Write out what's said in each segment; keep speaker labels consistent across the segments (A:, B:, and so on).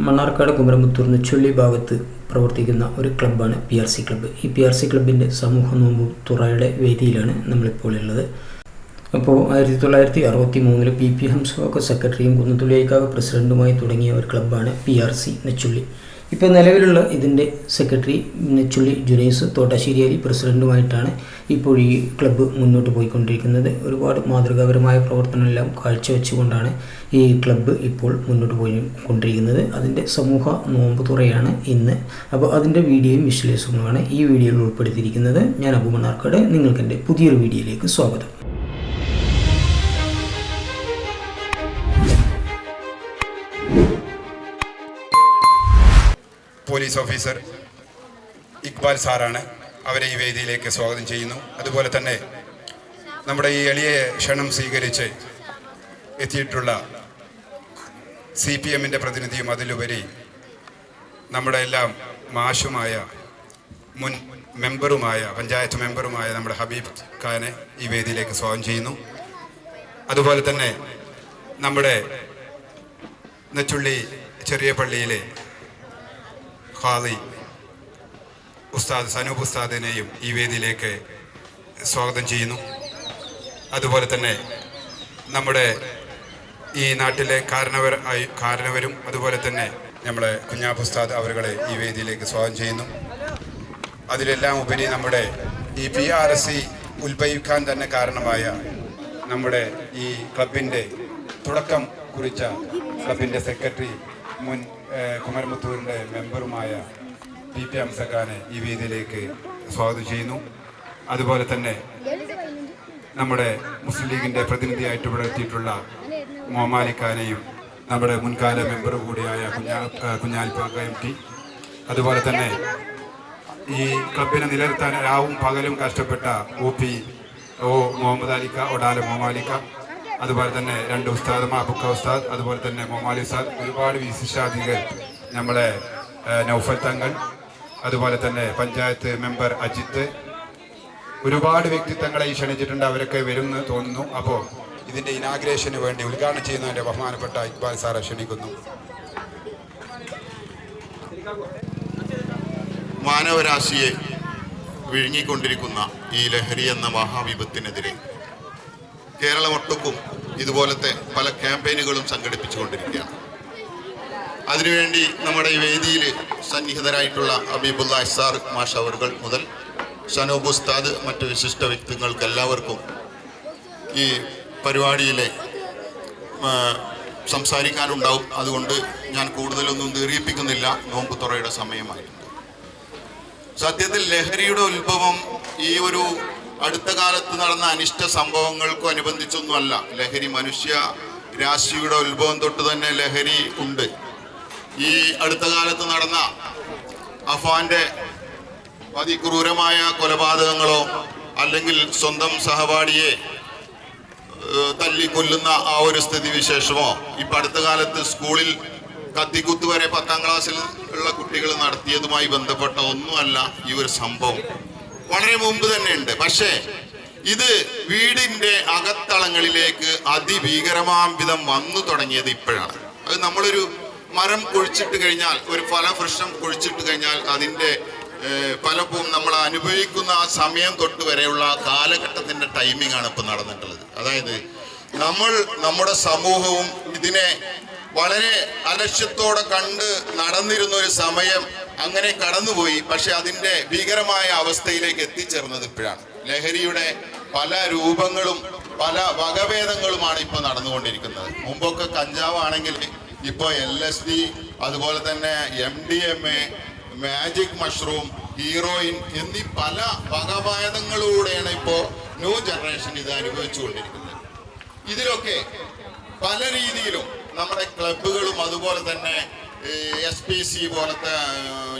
A: മണ്ണാർക്കാട് കുമരംപുത്തൂർ നെച്ചുള്ളി ഭാഗത്ത് പ്രവർത്തിക്കുന്ന ഒരു ക്ലബ്ബാണ് PRC ക്ലബ്ബ്. ഈ PRC ക്ലബിൻ്റെ സമൂഹ നോമ്പ് തുറയുടെ വേദിയിലാണ് നമ്മളിപ്പോൾ ഉള്ളത്. അപ്പോൾ 1963 PP ഹംസ സെക്രട്ടറിയും കുന്നത്തുള്ളി ഐക്കാവ് പ്രസിഡൻറ്റുമായി തുടങ്ങിയ ഒരു ക്ലബ്ബാണ് PRC നെച്ചുള്ളി. ഇപ്പോൾ നിലവിലുള്ള ഇതിൻ്റെ സെക്രട്ടറി നെച്ചുള്ളി ജുനൈസ് തോട്ടാശ്ശേരി പ്രസിഡൻറ്റുമായിട്ടാണ് ഇപ്പോൾ ഈ ക്ലബ്ബ് മുന്നോട്ട് പോയിക്കൊണ്ടിരിക്കുന്നത്. ഒരുപാട് മാതൃകാപരമായ പ്രവർത്തനമെല്ലാം കാഴ്ചവെച്ചുകൊണ്ടാണ് ഈ ക്ലബ്ബ് ഇപ്പോൾ മുന്നോട്ട് പോയിക്കൊണ്ടിരിക്കുന്നത്. അതിൻ്റെ സമൂഹ നോമ്പ് തുറയാണ് ഇന്ന്. അപ്പോൾ അതിൻ്റെ വീഡിയോയും വിഷ്വലൈസുമാണ് ഈ വീഡിയോയിൽ ഉൾപ്പെടുത്തിയിരിക്കുന്നത്. ഞാൻ അബു മണ്ണാർക്കാട്. നിങ്ങൾക്ക് എൻ്റെ പുതിയൊരു വീഡിയോയിലേക്ക് സ്വാഗതം.
B: പോലീസ് ഓഫീസർ ഇക്ബാൽ സാറാണ്. അവരെ ഈ വേദിയിലേക്ക് സ്വാഗതം ചെയ്യുന്നു. അതുപോലെ തന്നെ നമ്മുടെ ഈ എളിയ ക്ഷണം സ്വീകരിച്ച് എത്തിയിട്ടുള്ള CPMൻ്റെ പ്രതിനിധിയും അതിലുപരി നമ്മുടെ എല്ലാം മാഷുമായ മുൻ മെമ്പറുമായ പഞ്ചായത്ത് മെമ്പറുമായ നമ്മുടെ ഹബീബ് ഖാനെ ഈ വേദിയിലേക്ക് സ്വാഗതം ചെയ്യുന്നു. അതുപോലെ തന്നെ നമ്മുടെ നെച്ചുള്ളി ചെറിയ പള്ളിയിലെ ഖാദി ഉസ്താദ് സനൂബ് ഉസ്താദിനെയും ഈ വേദിയിലേക്ക് സ്വാഗതം ചെയ്യുന്നു. അതുപോലെ തന്നെ നമ്മുടെ ഈ നാട്ടിലെ കാരണവരും അതുപോലെ തന്നെ നമ്മുടെ കുഞ്ഞാബ് ഉസ്താദ് അവരുകളെ ഈ വേദിയിലേക്ക് സ്വാഗതം ചെയ്യുന്നു. അതിലെല്ലാം ഉപരി നമ്മുടെ ഈ PRC ഉത്ഭവിക്കാൻ തന്നെ കാരണമായ നമ്മുടെ ഈ ക്ലബിൻ്റെ തുടക്കം കുറിച്ച ക്ലബിൻ്റെ സെക്രട്ടറി മുൻ കുമരംപുത്തൂരിൻ്റെ മെമ്പറുമായ PP ഹംസ ഖാനെ ഈ വേദിയിലേക്ക് സ്വാഗതം ചെയ്യുന്നു. അതുപോലെ തന്നെ നമ്മുടെ മുസ്ലിം ലീഗിൻ്റെ പ്രതിനിധിയായിട്ട് ഇവിടെ എത്തിയിട്ടുള്ള മോമാലി ഖാനെയും നമ്മുടെ മുൻകാല മെമ്പർ കൂടിയായ കുഞ്ഞാലിപ്പാക്ക MT, അതുപോലെ തന്നെ ഈ ക്ലബിനെ നിലനിർത്താൻ രാവും പകലും കഷ്ടപ്പെട്ട മുഹമ്മദ് അലിക്ക ഒടാല മോമാലിക്ക, അതുപോലെ തന്നെ 2 ഉസ്താദ് മാബുക്ക ഉസ്താദ്, അതുപോലെ തന്നെ മൊമാലി ഉസ്താദ്, ഒരുപാട് വിശിഷ്ടാതിഥികൾ നമ്മളെ നൗഫൽ തങ്ങൾ, അതുപോലെ തന്നെ പഞ്ചായത്ത് മെമ്പർ അജിത്ത്, ഒരുപാട് വ്യക്തിത്വങ്ങളെ ഈ ക്ഷണിച്ചിട്ടുണ്ട്. അവരൊക്കെ വരുമെന്ന് തോന്നുന്നു. അപ്പോൾ ഇതിൻ്റെ ഇനാഗ്രേഷന് വേണ്ടി ഉദ്ഘാടനം ചെയ്യുന്നതിൻ്റെ ബഹുമാനപ്പെട്ട ഇക്ബാൽ സാറെ ക്ഷണിക്കുന്നു.
C: മാനവരാശിയെ വിഴുങ്ങിക്കൊണ്ടിരിക്കുന്ന ഈ ലഹരി എന്ന മഹാവിപത്തിനെതിരെ കേരളമൊട്ടുക്കും ഇതുപോലത്തെ പല ക്യാമ്പയിനുകളും സംഘടിപ്പിച്ചുകൊണ്ടിരിക്കുകയാണ്. അതിനുവേണ്ടി നമ്മുടെ ഈ വേദിയിൽ സന്നിഹിതരായിട്ടുള്ള ഹബീബുള്ള ഇസാർ മാഷ് അവർകൾ മുതൽ സനൂബ് ഉസ്താദ്, മറ്റ് വിശിഷ്ട വ്യക്തികൾക്ക് എല്ലാവർക്കും ഈ പരിപാടിയിലെ സംസാരിക്കാനുണ്ടാവും. അതുകൊണ്ട് ഞാൻ കൂടുതലൊന്നും ദീർഘിപ്പിക്കുന്നില്ല. നോമ്പ് തുറയുടെ സമയമായിട്ടുണ്ട്. സത്യത്തിൽ ലഹരിയുടെ ഉത്ഭവം ഈ ഒരു അടുത്ത കാലത്ത് നടന്ന അനിഷ്ട സംഭവങ്ങൾക്കും അനുബന്ധിച്ചൊന്നുമല്ല. ലഹരി മനുഷ്യ രാശിയുടെ ഉത്ഭവം തൊട്ട് തന്നെ ലഹരി ഉണ്ട്. ഈ അടുത്ത കാലത്ത് നടന്ന അഫാന്റെ അതിക്രൂരമായ കൊലപാതകങ്ങളോ അല്ലെങ്കിൽ സ്വന്തം സഹപാഠിയെ തല്ലിക്കൊല്ലുന്ന ആ ഒരു സ്ഥിതിവിശേഷമോ ഇപ്പം അടുത്ത കാലത്ത് സ്കൂളിൽ കത്തിക്കുത്ത് വരെ 10ാം ക്ലാസ്സിൽ ഉള്ള കുട്ടികൾ നടത്തിയതുമായി ബന്ധപ്പെട്ട ഒന്നുമല്ല ഈ ഒരു സംഭവം. വളരെ മുമ്പ് തന്നെ ഉണ്ട്. പക്ഷേ ഇത് വീടിൻ്റെ അകത്തളങ്ങളിലേക്ക് അതിഭീകരമാം വിധം വന്നു തുടങ്ങിയത് ഇപ്പോഴാണ്. അത് നമ്മളൊരു മരം കുഴിച്ചിട്ട് കഴിഞ്ഞാൽ, ഒരു ഫലവൃക്ഷം കുഴിച്ചിട്ട് കഴിഞ്ഞാൽ അതിൻ്റെ ഫലവും നമ്മൾ അനുഭവിക്കുന്ന ആ സമയം തൊട്ട് വരെയുള്ള കാലഘട്ടത്തിൻ്റെ ടൈമിംഗ് ആണ് ഇപ്പം നടന്നിട്ടുള്ളത്. അതായത് നമ്മുടെ സമൂഹവും ഇതിനെ വളരെ അലക്ഷ്യത്തോടെ കണ്ട് നടന്നിരുന്ന ഒരു സമയം അങ്ങനെ കടന്നുപോയി. പക്ഷെ അതിൻ്റെ ഭീകരമായ അവസ്ഥയിലേക്ക് എത്തിച്ചേർന്നത് ഇപ്പോഴാണ്. ലഹരിയുടെ പല രൂപങ്ങളും പല വകഭേദങ്ങളുമാണ് ഇപ്പോൾ നടന്നുകൊണ്ടിരിക്കുന്നത്. മുമ്പൊക്കെ കഞ്ചാവാണെങ്കിൽ ഇപ്പോൾ LSD, അതുപോലെ തന്നെ MDMA, മാജിക് മഷ്റൂം, ഹീറോയിൻ എന്നീ പല വകഭേദങ്ങളിലൂടെയാണ് ഇപ്പോൾ ന്യൂ ജനറേഷൻ ഇത് അനുഭവിച്ചുകൊണ്ടിരിക്കുന്നത്. ഇതിലൊക്കെ പല രീതിയിലും നമ്മുടെ ക്ലബ്ബുകളും അതുപോലെ തന്നെ SPC പോലത്തെ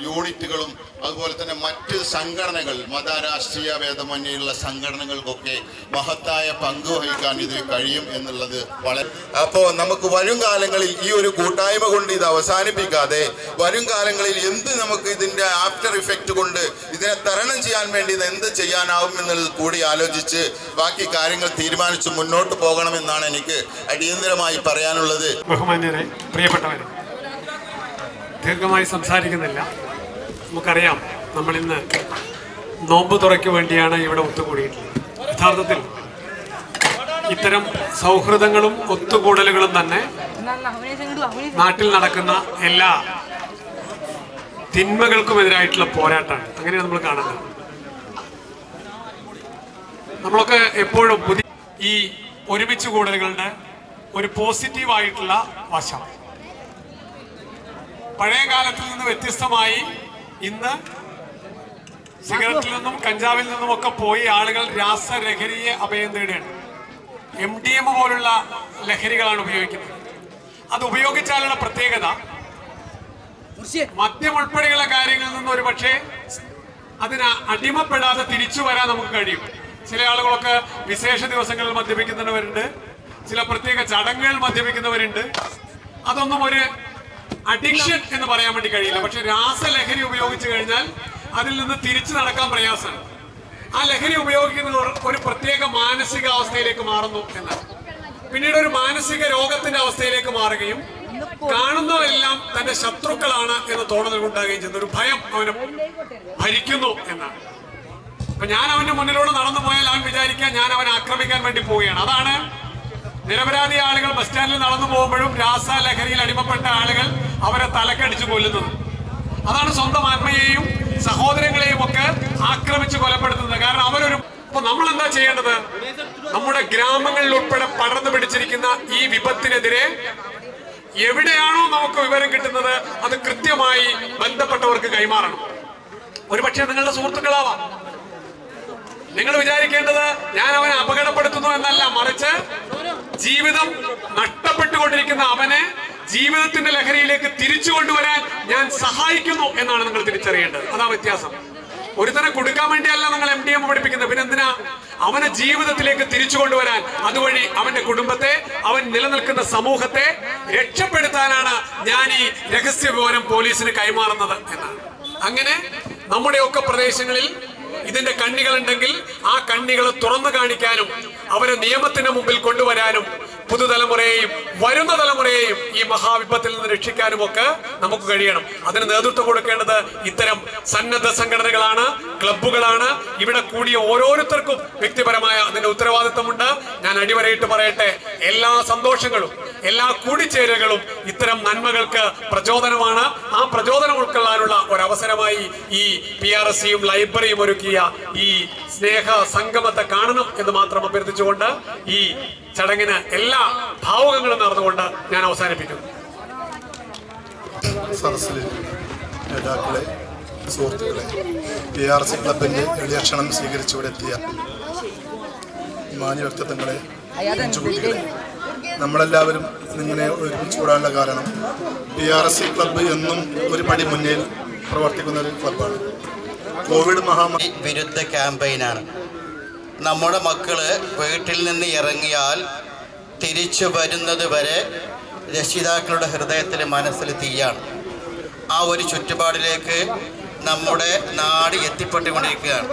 C: യൂണിറ്റുകളും അതുപോലെ തന്നെ മറ്റ് സംഘടനകൾ, മത രാഷ്ട്രീയ ഭേദമന്യുള്ള സംഘടനകൾക്കൊക്കെ മഹത്തായ പങ്ക് വഹിക്കാൻ ഇതിൽ കഴിയും എന്നുള്ളത് വളരെ. അപ്പോൾ നമുക്ക് വരും കാലങ്ങളിൽ ഈ ഒരു കൂട്ടായ്മ കൊണ്ട് ഇത് അവസാനിപ്പിക്കാതെ വരും കാലങ്ങളിൽ നമുക്ക് ഇതിൻ്റെ ആഫ്റ്റർ ഇഫക്റ്റ് കൊണ്ട് ഇതിനെ തരണം ചെയ്യാൻ വേണ്ടി എന്ത് ചെയ്യാനാവും എന്നുള്ളത് കൂടി ആലോചിച്ച് ബാക്കി കാര്യങ്ങൾ തീരുമാനിച്ച് മുന്നോട്ട് പോകണമെന്നാണ് എനിക്ക് അടിയന്തരമായി പറയാനുള്ളത്.
D: ബഹുമാന്യരെ, പ്രിയപ്പെട്ടവരെ, ദീർഘമായി സംസാരിക്കുന്നില്ല. നമുക്കറിയാം, നമ്മളിന്ന് നോമ്പ് തുറയ്ക്ക് വേണ്ടിയാണ് ഇവിടെ ഒത്തുകൂടിയിട്ടുള്ളത്. യഥാർത്ഥത്തിൽ ഇത്തരം സൗഹൃദങ്ങളും ഒത്തുകൂടലുകളും തന്നെ നാട്ടിൽ നടക്കുന്ന എല്ലാ തിന്മകൾക്കുമെതിരായിട്ടുള്ള പോരാട്ടമാണ്. അങ്ങനെയാണ് നമ്മൾ കാണുന്നത്. നമ്മളൊക്കെ എപ്പോഴും പുതിയ ഈ ഒരുമിച്ച് കൂടലുകളുടെ ഒരു പോസിറ്റീവായിട്ടുള്ള വശം, പഴയ കാലത്തിൽ നിന്ന് വ്യത്യസ്തമായി ഇന്ന് സിഗരറ്റിൽ നിന്നും കഞ്ചാവിൽ നിന്നും ഒക്കെ പോയി ആളുകൾ രാസലഹരിയെ അഭയം തേടുകയാണ്. MDMA പോലുള്ള ലഹരികളാണ് ഉപയോഗിക്കുന്നത്. അത് ഉപയോഗിച്ചാലുള്ള പ്രത്യേകത, മദ്യം ഉൾപ്പെടെയുള്ള കാര്യങ്ങളിൽ നിന്ന് ഒരു പക്ഷേ അതിന് അടിമപ്പെടാതെ തിരിച്ചു വരാൻ നമുക്ക് കഴിയും. ചില ആളുകളൊക്കെ വിശേഷ ദിവസങ്ങളിൽ മദ്യപിക്കുന്നവരുണ്ട്, ചില പ്രത്യേക ചടങ്ങുകൾ മദ്യപിക്കുന്നവരുണ്ട്. അതൊന്നും ഒരു അഡിക്ഷൻ എന്ന് പറയാൻ വേണ്ടി കഴിയില്ല. പക്ഷെ രാസലഹരി ഉപയോഗിച്ചു കഴിഞ്ഞാൽ അതിൽ നിന്ന് തിരിച്ചു നടക്കാൻ പ്രയാസമാണ്. ആ ലഹരി ഉപയോഗിക്കുന്നവർ ഒരു പ്രത്യേക മാനസികാവസ്ഥയിലേക്ക് മാറുന്നു എന്നാണ്. പിന്നീട് ഒരു മാനസിക രോഗത്തിന്റെ അവസ്ഥയിലേക്ക് മാറുകയും കാണുന്നവരെല്ലാം തന്റെ ശത്രുക്കളാണ് എന്ന തോന്നൽ ഉണ്ടാകുകയും ചെയ്യുന്ന ഒരു ഭയം അവനെ ഭരിക്കുന്നു എന്നാണ്. അപ്പൊ ഞാൻ അവന്റെ മുന്നിലൂടെ നടന്നു പോയാൽ അവൻ വിചാരിക്കാൻ ഞാൻ അവനെ ആക്രമിക്കാൻ വേണ്ടി പോവുകയാണ്. അതാണ് നിരപരാധി ആളുകൾ ബസ് സ്റ്റാൻഡിൽ നടന്നു പോകുമ്പോഴും രാസലഹരിയിൽ അടിമപ്പെട്ട ആളുകൾ അവരെ തലക്കടിച്ചു കൊല്ലുന്നത്. അതാണ് സ്വന്തം അമ്മയെയും സഹോദരങ്ങളെയും ഒക്കെ ആക്രമിച്ച് കൊലപ്പെടുത്തുന്നത്. കാരണം അവരൊരു അപ്പൊ നമ്മൾ എന്താ ചെയ്യേണ്ടത്? നമ്മുടെ ഗ്രാമങ്ങളിൽ ഉൾപ്പെടെ പടർന്നു പിടിച്ചിരിക്കുന്ന ഈ വിപത്തിനെതിരെ എവിടെയാണോ നമുക്ക് വിവരം കിട്ടുന്നത് അത് കൃത്യമായി ബന്ധപ്പെട്ടവർക്ക് കൈമാറണം. ഒരുപക്ഷെ നിങ്ങളുടെ സുഹൃത്തുക്കളാവാം. നിങ്ങൾ വിചാരിക്കേണ്ടത് ഞാൻ അവനെ അപകടപ്പെടുത്തുന്നു എന്നല്ല, മറിച്ച് ജീവിതം നഷ്ടപ്പെട്ടുകൊണ്ടിരിക്കുന്ന അവനെ ജീവിതത്തിന്റെ ലഹരിയിലേക്ക് തിരിച്ചു കൊണ്ടുവരാൻ ഞാൻ സഹായിക്കുന്നു എന്നാണ് നിങ്ങൾ തിരിച്ചറിയേണ്ടത്. അതാ വ്യത്യാസം. ഒരുത്തനെ കൊടുക്കാൻ വേണ്ടിയല്ല നിങ്ങൾ MDMA പഠിപ്പിക്കുന്നത്. പിന്നെ എന്തിനാ? അവനെ ജീവിതത്തിലേക്ക് തിരിച്ചു കൊണ്ടുവരാൻ, അതുവഴി അവന്റെ കുടുംബത്തെ, അവൻ നിലനിൽക്കുന്ന സമൂഹത്തെ രക്ഷപ്പെടുത്താനാണ് ഞാൻ ഈ രഹസ്യ വിവരം പോലീസിന് കൈമാറുന്നത് എന്നാണ്. അങ്ങനെ നമ്മുടെയൊക്കെ പ്രദേശങ്ങളിൽ ഇതിന്റെ കണ്ണികളുണ്ടെങ്കിൽ ആ കണ്ണികളെ തുറന്നു കാണിക്കാനും അവരെ നിയമത്തിന് മുമ്പിൽ കൊണ്ടുവരാനും പുതുതലമുറയെയും വരുന്ന തലമുറയെയും ഈ മഹാവിപത്തിൽ നിന്ന് രക്ഷിക്കാനും ഒക്കെ നമുക്ക് കഴിയണം. അതിന് നേതൃത്വം കൊടുക്കേണ്ടത് ഇത്തരം സന്നദ്ധ സംഘടനകളാണ്, ക്ലബ്ബുകളാണ്. ഇവിടെ കൂടിയ ഓരോരുത്തർക്കും വ്യക്തിപരമായ അതിന്റെ ഉത്തരവാദിത്വമുണ്ട്. ഞാൻ അടിവരയിട്ട് പറയട്ടെ, എല്ലാ സന്തോഷങ്ങളും എല്ലാ കൂടിച്ചേരലുകളും ഇത്തരം നന്മകൾക്ക് പ്രചോദനമാണ്. ആ പ്രചോദനം ഉൾക്കൊള്ളാനുള്ള ഒരവസരമായി ഈ PRSCയും ലൈബ്രറിയും ഒരുക്കിയ ഈ സ്നേഹ സംഗമത്തെ കാണണം എന്ന് മാത്രം അഭ്യർത്ഥിച്ചുകൊണ്ട് ഈ ചടങ്ങിന് എല്ലാ ഭാവുകങ്ങളും നടന്നുകൊണ്ട് ഞാൻ അവസാനിപ്പിക്കുന്നു.
E: സദസ്സിലെ നേതാക്കളെ, സുഹൃത്തുക്കളെ, PRC ക്ലബിന്റെ എളിയ ക്ഷണം സ്വീകരിച്ചിവിടെ എത്തിയ മാന്യ വ്യക്തിത്വങ്ങളെ, കുട്ടികളെ, നമ്മളെല്ലാവരും ഇങ്ങനെ ഒരുമിച്ച് കൂടാനുള്ള കാരണം PRC ക്ലബ്ബ് എന്നും ഒരു പടി മുന്നിൽ പ്രവർത്തിക്കുന്ന ഒരു ക്ലബ്ബാണ്. കോവിഡ് മഹാമാരി
F: വിരുദ്ധ ക്യാമ്പയിനാണ്. നമ്മുടെ മക്കള് വീട്ടിൽ നിന്ന് ഇറങ്ങിയാൽ തിരിച്ചു വരുന്നത് വരെ രക്ഷിതാക്കളുടെ ഹൃദയത്തിൽ മനസ്സിൽ തീയാണ്. ആ ഒരു ചുറ്റുപാടിലേക്ക് നമ്മുടെ നാട് എത്തിപ്പെട്ടുകൊണ്ടിരിക്കുകയാണ്.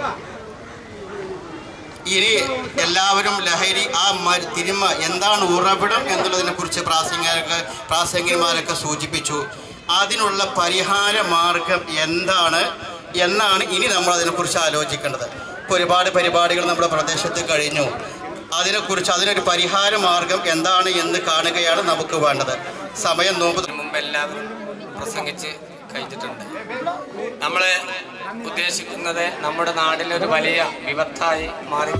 F: ഇനി എല്ലാവരും ലഹരി ആ തിരുമ എന്താണ് ഉറവിടം എന്നുള്ളതിനെ കുറിച്ച് പ്രാസംഗികന്മാരൊക്കെ സൂചിപ്പിച്ചു. അതിനുള്ള പരിഹാര മാർഗം എന്താണ് എന്നാണ് ഇനി നമ്മൾ അതിനെക്കുറിച്ച് ആലോചിക്കേണ്ടത്. ഇപ്പോൾ ഒരുപാട് പരിപാടികൾ നമ്മുടെ പ്രദേശത്ത് കഴിഞ്ഞു. അതിനൊരു പരിഹാര മാർഗം എന്താണ് എന്ന് കാണുകയാണ് നമുക്ക് വേണ്ടത്. സമയം നോമ്പ്
G: മുമ്പ് എല്ലാവരും പ്രസംഗിച്ച് കഴിഞ്ഞിട്ടുണ്ട്. നമ്മൾ ഉദ്ദേശിക്കുന്നത് നമ്മുടെ നാട്ടിലൊരു വലിയ വിപത്തായി മാറി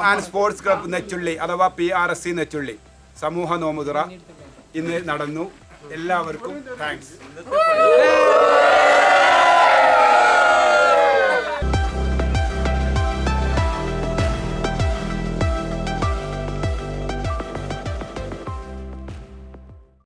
B: ആൻഡ് സ്പോർട്സ് ക്ലബ്ബ് നെച്ചുള്ളി അഥവാ PRSC നെച്ചുള്ളി സമൂഹ നോമ്പുതുറ ഇന്ന് നടന്നു. എല്ലാവർക്കും താങ്ക്സ്.